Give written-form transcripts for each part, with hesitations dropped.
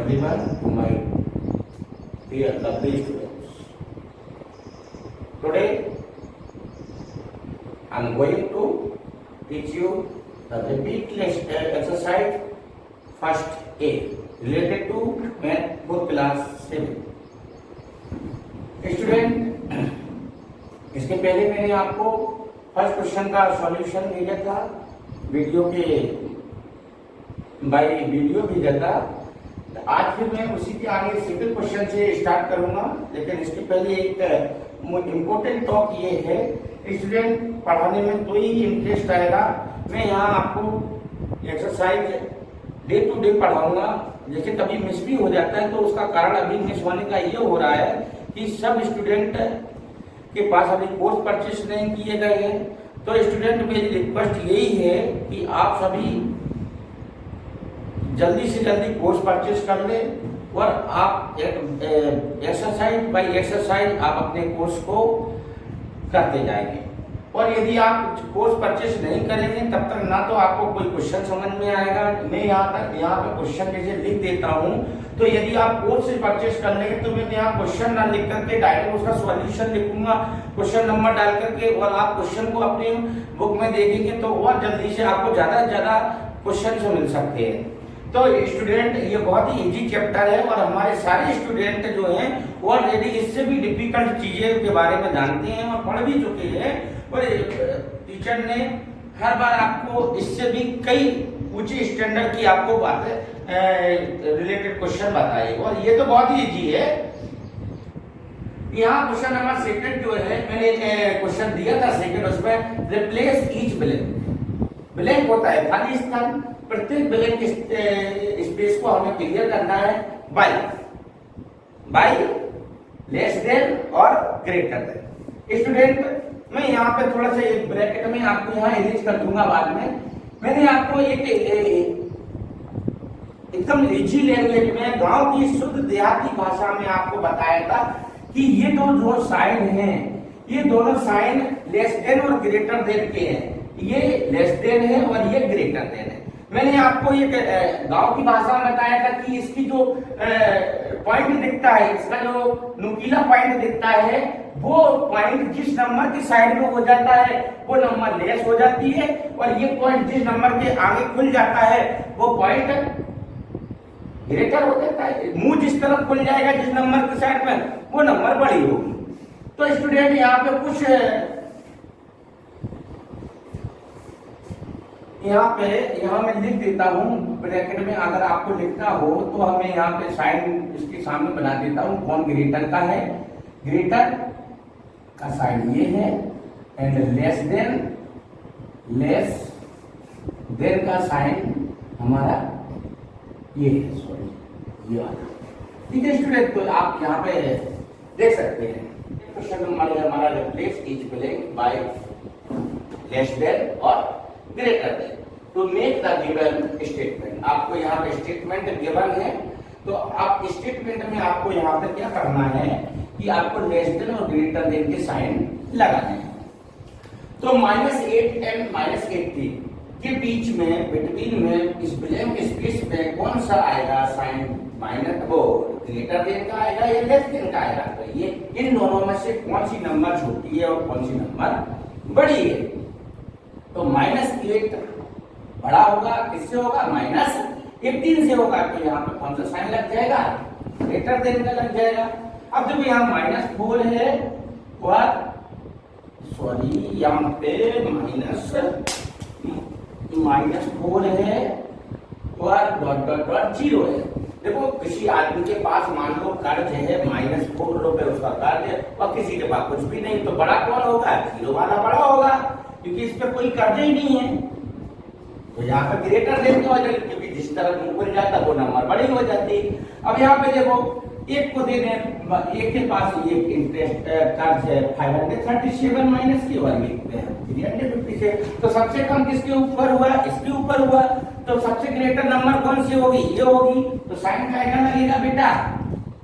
everyone, my dear lovely students. Today I am going to teach you the repeat exercise first A related to math for class 7. Student, इसके पहले मैंने आपको first question का solution भेजा था, video के bye video भेजा था। आज फिर मैं उसी के आगे सेकंड क्वेश्चन से स्टार्ट करूंगा, लेकिन इसके पहले एक इम्पोर्टेंट टॉक ये है, स्टूडेंट पढ़ाने में तो ही इंटरेस्ट आएगा। मैं यहाँ आपको एक्सरसाइज डे टू डे पढ़ाऊंगा। जैसे कभी मिस भी हो जाता है तो उसका कारण अभी मिस होने का ये हो रहा है कि सब स्टूडेंट के पास अभी कोर्स परचेस नहीं किए गए हैं। तो स्टूडेंट मेरी रिक्वेस्ट यही है कि आप सभी जल्दी से जल्दी कोर्स परचेस कर लें और आप एक्सरसाइज बाय एक्सरसाइज आप अपने कोर्स को करते जाएंगे। और यदि आप कोर्स परचेस नहीं करेंगे तब तक ना तो आपको कोई क्वेश्चन समझ में आएगा। मैं यहाँ पे क्वेश्चन जैसे लिख देता हूँ, तो यदि आप कोर्स से परचेस कर लेंगे तो मैं यहाँ क्वेश्चन ना लिख करके डायरेक्ट उसका सॉल्यूशन लिखूंगा, क्वेश्चन नंबर डाल करके, और आप क्वेश्चन को अपने बुक में देखेंगे तो और जल्दी से आपको ज्यादा से ज्यादा क्वेश्चन मिल सकते हैं। तो स्टूडेंट, ये बहुत ही इजी चैप्टर है और हमारे सारे स्टूडेंट जो हैं वो ऑलरेडी इससे भी डिफिकल्ट चीजें के बारे में जानते हैं और पढ़ भी चुके हैं। और टीचर ने हर बार आपको इससे भी कई ऊंचे स्टैंडर्ड की आपको बातें रिलेटेड क्वेश्चन बताए, और ये तो बहुत ही इजी है। यहाँ क्वेश्चन नंबर सेकंड जो है, मैंने क्वेश्चन दिया था सेकंड, उसमें रिप्लेस ईच ब्लैंक। ब्लैंक होता है खाली स्थान, प्रत्येक ब्लैंक स्पेस को हमें क्लियर करना है बाय लेस देन और ग्रेटर देन। स्टूडेंट, मैं यहाँ पे थोड़ा सा एक ब्रैकेट में आपको यहाँ इरेज कर दूंगा बाद में। मैंने आपको एक एकदम इजी लैंग्वेज में गांव की शुद्ध देहाती भाषा में आपको बताया था कि ये जो साइन है, ये दोनों साइन लेस देन और ग्रेटर देन के हैं। ये लेस देन है और ये ग्रेटर देन है। मैंने आपको एक गांव की भाषा में बताया था कि इसकी जो पॉइंट दिखता है, इसका जो नुकीला पॉइंट दिखता है, वो पॉइंट जिस नंबर की साइड में हो जाता है वो नंबर लेस हो जाती है, और ये पॉइंट जिस नंबर के आगे खुल जाता है वो पॉइंट ग्रेटर हो जाता है। मुंह जिस तरफ खुल जाएगा जिस नंबर की साइड में, वो नंबर बड़ी होगी। तो स्टूडेंट, यहाँ पे कुछ यहाँ मैं लिख देता हूँ ब्रैकेट में। अगर आपको लिखना हो तो हमें यहाँ पे साइन इसके सामने बना देता हूँ। कौन ग्रेटर का है? ग्रेटर का साइन ये है, एंड लेस देन का साइन हमारा ये है, सॉरी ये वाला। ठीक है स्टूडेंट, तो आप यहाँ पे देख सकते हैं क्वेश्चन नंबर हमारा replace each blank by less than और greater than to make the given statement. आपको यहाँ पे स्टेटमेंट गिवन है, तो आप स्टेटमेंट में आपको यहाँ पे क्या करना है कि आपको लेस देन और ग्रेटर देन के साइन लगाने हैं। तो -8 एंड -80 के बीच में, बिटवीन में, इस ब्लैंक स्पेस में कौन सा आएगा साइन? माइनस वो ग्रेटर देन का आएगा या लेस देन का आएगा? तो ये इन दोनों में से कौन सी नंबर छोटी है और कौन सी नंबर बड़ी है? तो -8 बड़ा होगा, किससे होगा? -18 से होगा। तो यहाँ पे कौन सा साइन लग जाएगा? ग्रेटर देन का लग जाएगा। अब जब यहाँ -4 है और सॉरी यहाँ पे -4 है और -0 है। देखो, किसी आदमी के पास मान लो कर्ज है -4 रुपए उसका कर्ज है, और किसी के पास कुछ भी नहीं, तो बड़ा कौन होगा? 0 वाला बड़ा होगा, क्योंकि इस पे कोई कर्ज ही नहीं है। तो यहाँ पे ग्रेटर देन की वजह, क्योंकि जिस तरह मुंह खुल जाता वो नंबर बड़ी हो जाती। अब यहाँ पे देखो, एक को देने, एक के पास एक इंटरेस्ट कर्ज है 537 माइनस की और 357, तो सबसे कम किसके ऊपर हुआ? इसके ऊपर हुआ। तो सबसे ग्रेटर नंबर कौन सी होगी? ये होगी। तो साइन का आइकन लगेगा बेटा,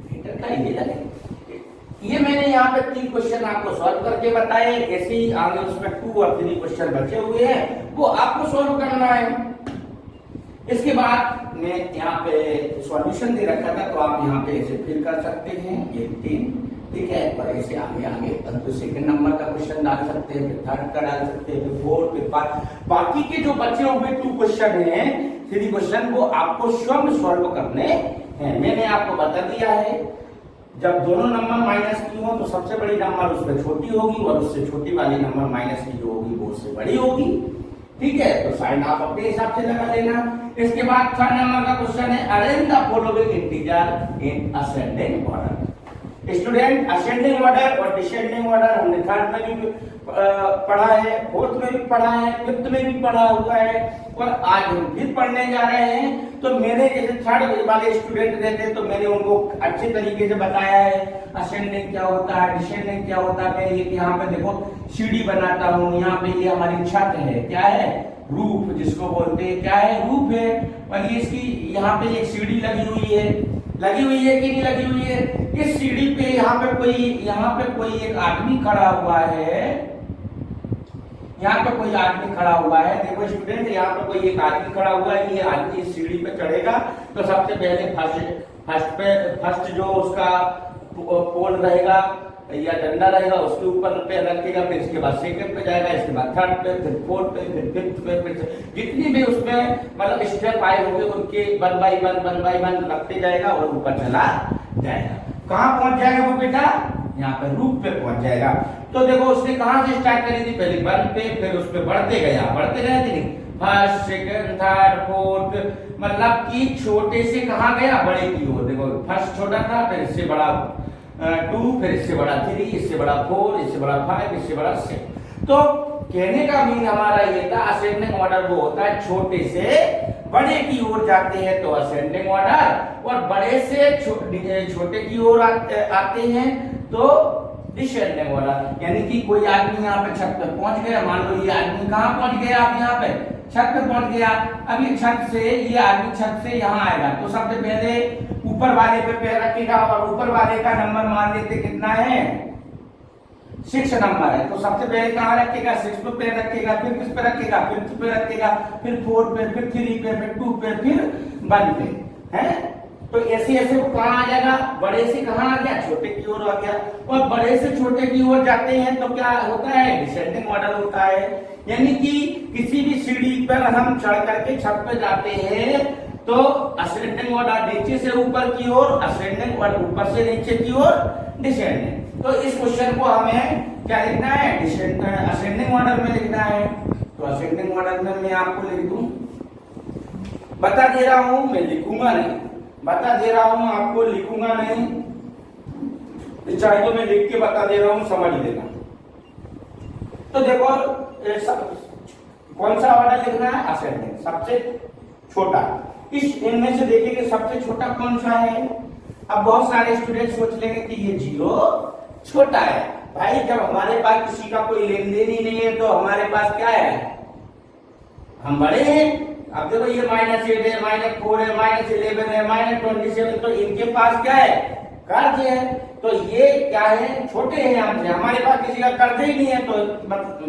ग्रेटर का ये लगेगा। ये मैंने यहाँ पे 3 क्वेश्चन आपको सॉल्व करके बताए। ऐसे ही आगे उसमें 2 और 3 क्वेश्चन बचे हुए हैं, वो आपको सॉल्व करना है। इसके बाद मैं यहाँ पे सॉल्यूशन दे रखा था, तो आप यहाँ पे ऐसे फिल कर सकते हैं, ये 3, ठीक है। पर ऐसे आगे आगे तो सेकंड नंबर का क्वेश्चन डाल सकते हैं, फिर थर्ड का डाल सकते हैं, फिर फोर्थ, फिर 5। बाकी के जो बचे हुए 2 क्वेश्चन हैं, 3 क्वेश्चन, वो आपको स्वयं सॉल्व करने हैं। मैंने आपको बता दिया है, जब दोनों नंबर माइनस की हो तो सबसे बड़ी नंबर उसमें छोटी होगी और उससे छोटी वाली नंबर माइनस की जो होगी वो उससे बड़ी होगी, ठीक है। तो साइन आप अपने हिसाब से लगा लेना। इसके बाद 3rd नंबर का क्वेश्चन है, arrange the following integer in ascending order. Student, ascending order और डिसेंडिंग ऑर्डर हमने 3rd में भी पढ़ा है, 4th में भी पढ़ा है, 5th में भी पढ़ा हुआ है, और आज हम फिर पढ़ने जा रहे हैं। तो मैंने जैसे 3rd वाले स्टूडेंट रहते तो मैंने उनको अच्छे तरीके से बताया है असेंडिंग क्या होता है, डिसेंडिंग क्या होता है। मैं यहाँ पे देखो सीढ़ी बनाता हूँ, यहाँ पे ये हमारी छत है, क्या है, रूफ जिसको बोलते हैं, क्या है, रूफ है। और ये इसकी यहाँ पे एक सीढ़ी लगी हुई है कि नहीं लगी हुई है। इस सीढ़ी पे यहाँ पे कोई एक आदमी खड़ा हुआ है, यहाँ पे कोई आदमी खड़ा हुआ है। देखो स्टूडेंट, यहाँ पे कोई एक आदमी खड़ा हुआ है। ये आदमी इस सीढ़ी पे चढ़ेगा तो सबसे पहले फर्स्ट जो उसका पोल रहेगा या डंडा रहेगा उसके ऊपर पे रखेगा, फिर इसके बाद सेकंड पे जाएगा, इसके बाद 3rd पे, फिर 4th पे, फिर 5th पे, फिर जितनी भी उसमें मतलब स्टेप आए होंगे उनके 1 बाय 1 रखते जाएगा और ऊपर चला जाएगा। कहाँ पहुंच जाएगा वो बेटा, यहाँ पे रूफ पे पहुंच जाएगा। तो देखो उसने कहाँ से स्टार्ट करी थी, पहले 1 पे, फिर उस पे बढ़ते गए थे, फर्स्ट, सेकंड, थर्ड, फोर्थ, मतलब कि छोटे से कहाँ गया, बड़े की ओर। देखो फर्स्ट छोटा था, फिर इससे बड़ा 2, फिर इससे बड़ा 3, इससे बड़ा 4, इससे बड़ा 5, इससे बड़ा 6। तो कहने का मीन हमारा ये था, असेंडिंग ऑर्डर वो होता है छोटे से बड़े की ओर जाते हैं तो असेंडिंग ऑर्डर, और बड़े से छोटे की ओर आते हैं तो डिसेंडिंग ऑर्डर। यानी कि कोई आदमी यहाँ पे छत पे पहुंच गया, मान लो ये आदमी कहाँ पहुंच गया, आप यहाँ पे छत पे पहुंच गया। अब ये छत से ये आदमी छत से यहाँ आएगा तो सबसे पहले ऊपर वाले पे पैर रखेगा, और ऊपर वाले का नंबर मान लेते कितना है, 6 नंबर है। तो सबसे पहले कहाँ रखेगा, 6 पे पैर रखेगा, फिर किस पे रखेगा, 5th पे रखेगा, फिर 4 पे, फिर 3 पे, फिर 2 पे, फिर 1 पे, है। तो ऐसे ऐसे वो कहाँ आ जाएगा, बड़े से कहाँ आ गया, छोटे की ओर आ गया। और बड़े से छोटे की ओर जाते हैं तो क्या होता है, डिसेंडिंग ऑर्डर होता है। यानी कि किसी भी सीढ़ी पर हम चढ़ करके छत पे जाते हैं तो असेंडिंग ऑर्डर नीचे से ऊपर की ओर, असेंडिंग ऑर्डर ऊपर से नीचे की ओर, डिसेंडिंग। तो इस क्वेश्चन को हमें क्या लिखना है, असेंडिंग ऑर्डर में लिखना है। तो असेंडिंग ऑर्डर में मैं आपको लिख दूं, बता दे रहा हूं, मैं लिखूंगा नहीं, बता दे रहा हूं आपको, लिखूंगा नहीं, चाहे तो मैं लिख के बता दे रहा हूं, समझ लेना। तो देखो कौन सा ऑर्डर लिखना है, असेंडिंग, सबसे छोटा। इस इनमें से देखेंगे सबसे छोटा कौन सा है। अब बहुत सारे स्टूडेंट सोच लेंगे कि ये 0 छोटा है। भाई जब हमारे पास किसी का कोई लेन देन ही नहीं है तो हमारे पास क्या है, हम बड़े हैं। अब देखो ये -8 है, -4 है, -11 है, -27, तो इनके पास क्या है, कर्ज है। तो ये क्या है, छोटे हैं हमसे, हमारे पास किसी का कर्ज ही नहीं है। तो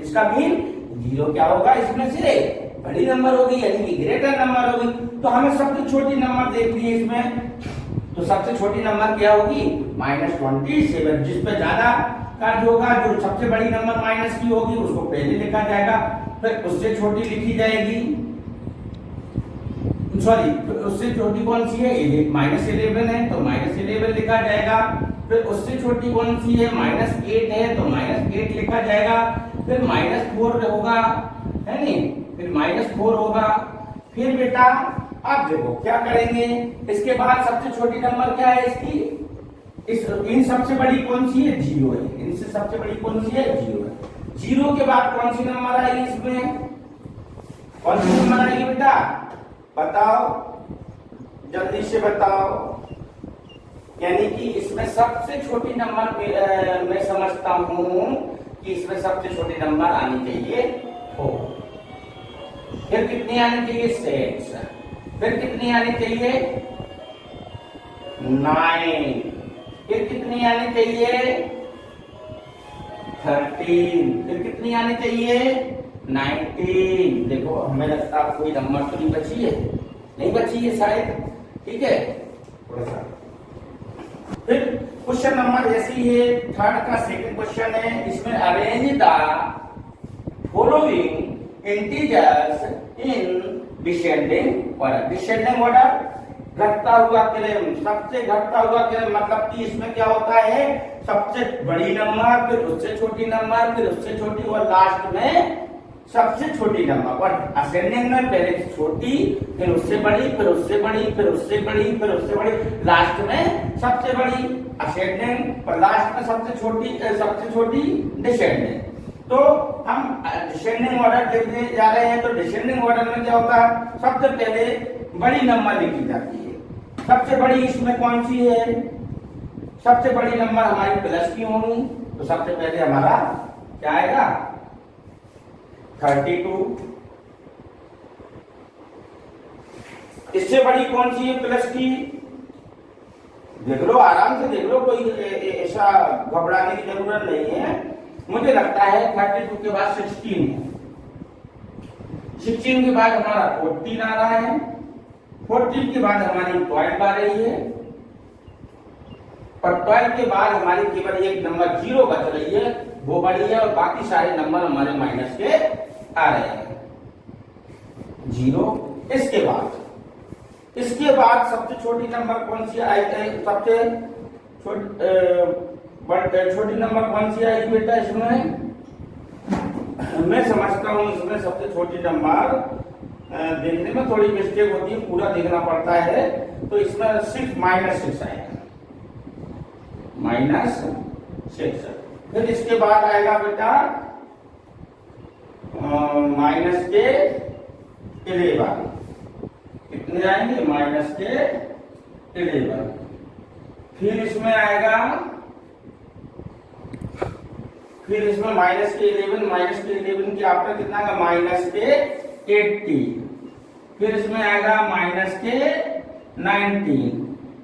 इसका मीन 0 क्या होगा, इसमें से बड़ी नंबर होगी, यानी कि ग्रेटर नंबर होगी। तो हमें सबसे छोटी नंबर देखनी है इसमें, तो सबसे छोटी नंबर क्या होगी, -27। जिस पे ज्यादा कर्ज होगा, जो सबसे बड़ी नंबर माइनस की होगी उसको पहले लिखा जाएगा, फिर उससे छोटी लिखी जाएगी, सॉरी उससे छोटी कौन सी है, -11 है तो -11 लिखा जाएगा। फिर उससे छोटी कौन सी है, -8 है तो -8 लिखा जाएगा। फिर -4 होगा, है नहीं, फिर -4 होगा। फिर बेटा अब देखो क्या करेंगे, इसके बाद सबसे छोटी नंबर क्या है इसकी, इन सबसे बड़ी कौन सी है, 0 है। इनसे सबसे बड़ी कौन सी है, 0 है। 0 के बाद कौन सी नंबर आएगी, इसमें कौन सी नंबर आएगी बेटा, बताओ, जल्दी से बताओ। यानी कि इसमें सबसे छोटी नंबर मैं समझता हूं कि इसमें सबसे छोटी नंबर आनी चाहिए 4। फिर कितनी आनी चाहिए, 6। फिर कितनी आनी चाहिए, 9। फिर कितनी आनी चाहिए, 13। फिर कितनी आनी चाहिए, 19। देखो हमें लगता है कोई नंबर तो नहीं बची है, नहीं बची ये साइड, ठीक है। थोड़ा सा फिर क्वेश्चन नंबर ऐसे ही है, थर्ड का सेकंड क्वेश्चन है, इसमें arrange the following integers in descending order. Descending order घटता हुआ क्रम, सबसे घटता हुआ क्रम, मतलब कि इसमें क्या होता है, सबसे बड़ी नंबर, फिर उससे छोटी नंबर, फिर उससे छोटी, और लास्ट में सबसे छोटी नंबर। और असेंडिंग में पहले छोटी, फिर उससे बड़ी, फिर उससे बड़ी, फिर उससे बड़ी, फिर उससे बड़ी, लास्ट में सबसे बड़ी असेंडिंग, और लास्ट में सबसे छोटी डिसेंडिंग। तो हम डिसेंडिंग ऑर्डर देखने जा रहे हैं। तो डिसेंडिंग ऑर्डर में क्या होता है, सबसे पहले बड़ी नंबर लिखी जाती है। सबसे बड़ी इसमें कौन सी है, सबसे बड़ी नंबर हमारी प्लस की होगी, तो सबसे पहले हमारा क्या आएगा 32। इससे बड़ी कौन सी है प्लस की, देख लो, आराम से देख लो, कोई ऐसा घबराने की जरूरत नहीं है। मुझे लगता है 32 के बाद 16 है, 16 के बाद हमारा 14 आ रहा है, 14 के बाद हमारी 12 आ रही है, और 12 के बाद हमारी केवल एक नंबर 0 बच रही है, वो बड़ी है, और बाकी सारे नंबर हमारे माइनस के आ रहे हैं 0। इसके बाद सबसे छोटी नंबर कौन सी आई, सबसे छोटी नंबर कौन सी आई बेटा इसमें, मैं समझता हूं इसमें सबसे छोटी नंबर, देखने में थोड़ी मिस्टेक होती है, पूरा देखना पड़ता है। तो इसमें -6 आएगा, -6। फिर इसके बाद आएगा बेटा -11। कितने आएंगे, -11। फिर इसमें आएगा, फिर इसमें -11 के आफ्टर कितना आएगा, -80। फिर इसमें आएगा -19।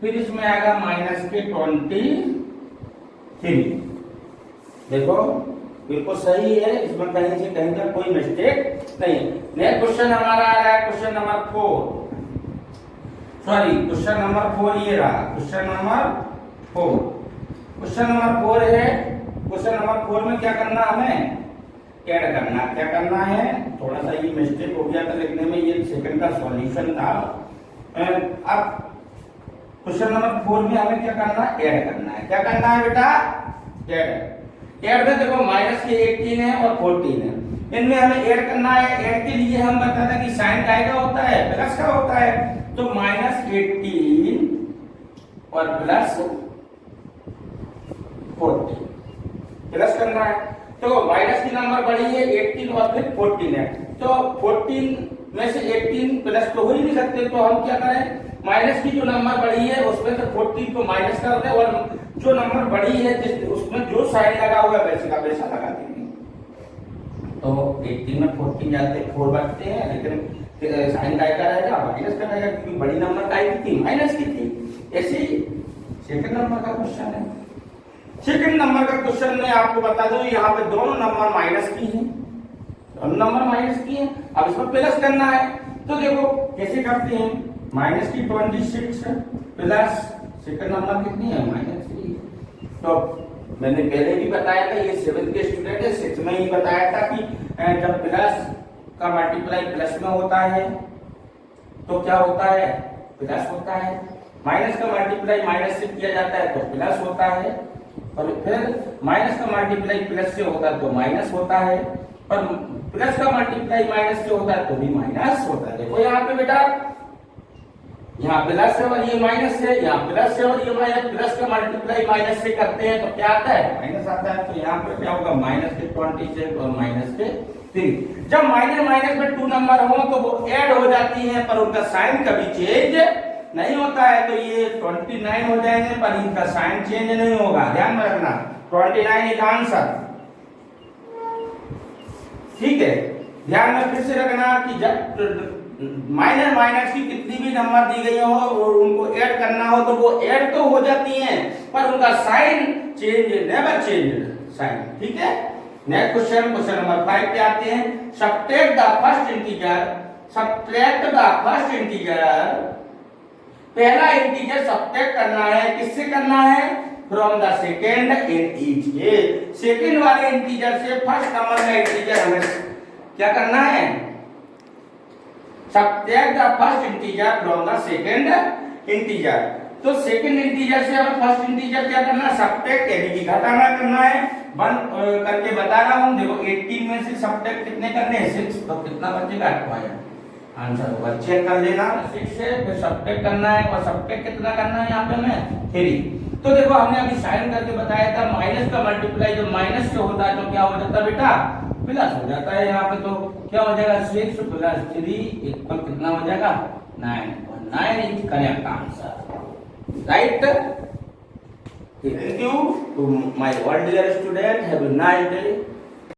फिर इसमें आएगा -23। देखो बिल्कुल सही है, इसमें कहीं से कहीं तक कोई मिस्टेक नहीं। नेक्स्ट क्वेश्चन हमारा आ रहा है question number 4, sorry question number 4 ये रहा, क्वेश्चन नंबर 4 है। क्वेश्चन नंबर 4 में क्या करना, हमें ऐड करना, क्या करना है, थोड़ा सा ये मिस्टेक हो गया था लिखने में, ये सेकंड का सॉल्यूशन था। अब क्वेश्चन नंबर 4 में हमें क्या करना है, ऐड करना है। क्या करना है बेटा, ऐड में देखो माइनस के 18 है और 14 है, इनमें हमें ऐड करना है। ऐड के लिए हम बताते कि साइन काय का होता है, प्लस का होता है, तो -18 और +14 प्लस करना है। तो माइनस की नंबर बड़ी है 18 और फिर 14 है, तो 14 में से 18 प्लस तो हो ही नहीं सकते, तो हम क्या करें, माइनस की जो नंबर बड़ी है उसमें से 14 को माइनस कर दें, और जो नंबर बड़ी है उसमें जो साइन लगा हुआ है वैसे का वैसा लगा देंगे। तो 18 में 14 जाते 4 बचते हैं, लेकिन साइन काय का रहेगा, माइनस का रहेगा, क्योंकि बड़ी नंबर काय की थी, माइनस की थी। ऐसे ही सेकंड नंबर का क्वेश्चन है। सेकंड नंबर का क्वेश्चन में आपको बता दूं, यहाँ पे दोनों नंबर माइनस की हैं, दोनों नंबर माइनस की हैं। अब इसमें प्लस करना है, तो देखो कैसे करते हैं, -26 प्लस सेकंड नंबर कितनी है, -3। तो मैंने पहले भी बताया था, ये 7th के स्टूडेंट है, 6 में ही बताया था कि जब प्लस का मल्टीप्लाई प्लस में होता है तो क्या होता है, प्लस होता है। माइनस का मल्टीप्लाई माइनस से किया जाता है तो प्लस होता है, और फिर माइनस का मल्टीप्लाई प्लस से होता है तो माइनस होता है, और प्लस का मल्टीप्लाई माइनस से होता है तो भी माइनस होता है। देखो यहाँ पे बेटा, यहाँ प्लस है और ये माइनस है, यहाँ प्लस है और ये माइनस, प्लस का मल्टीप्लाई माइनस से करते हैं तो क्या आता है, माइनस आता है। तो यहाँ पे क्या होगा, -26 और -3। जब माइनस में 2 नंबर हो तो वो ऐड हो जाती हैं, पर उनका साइन कभी चेंज नहीं होता है। तो ये 29 हो जाएंगे, पर इनका साइन चेंज नहीं होगा, ध्यान में रखना। 29 इज आंसर, ठीक है। ध्यान में फिर से रखना कि जब माइनस की कितनी भी नंबर दी गई हो और उनको ऐड करना हो तो वो ऐड तो हो जाती हैं, पर उनका sign change never change sign, ठीक है। नेक्स्ट क्वेश्चन, क्वेश्चन नंबर 5 पे आते हैं। Subtract the first integer subtract the first integer, पहला इंटीजर सब्ट्रैक्ट करना है, किससे करना है? From the second in each case, second वाले इंटीजर से फर्स्ट नंबर का इंटीजर हमें क्या करना है? Subtract the first integer from the second integer. तो सेकेंड इंटीजर से हमें फर्स्ट इंटीजर क्या करना है? सब्ट्रैक्ट यानी कि घटाना करना है। बंद करके बता रहा हूं, देखो 18 में से सब्ट्रैक्ट कितने करने हैं? 6, तो कितना बचेगा? 12। आंसर होगा, चेक कर लेना। 6 से फिर सब्ट्रैक्ट करना है, और सब्ट्रैक्ट कितना करना है यहाँ पे हमें? 3। तो देखो हमने अभी साइन करके बताया था, माइनस का मल्टीप्लाई जब माइनस से होता है तो क्या हो जाता है बेटा? प्लस हो जाता है। यहाँ पे तो क्या हो जाएगा? 6 प्लस 3 इक्वल कितना हो जाएगा? 9। और 9 is correct answer, right? Thank you to my all dear students. Have a nice day.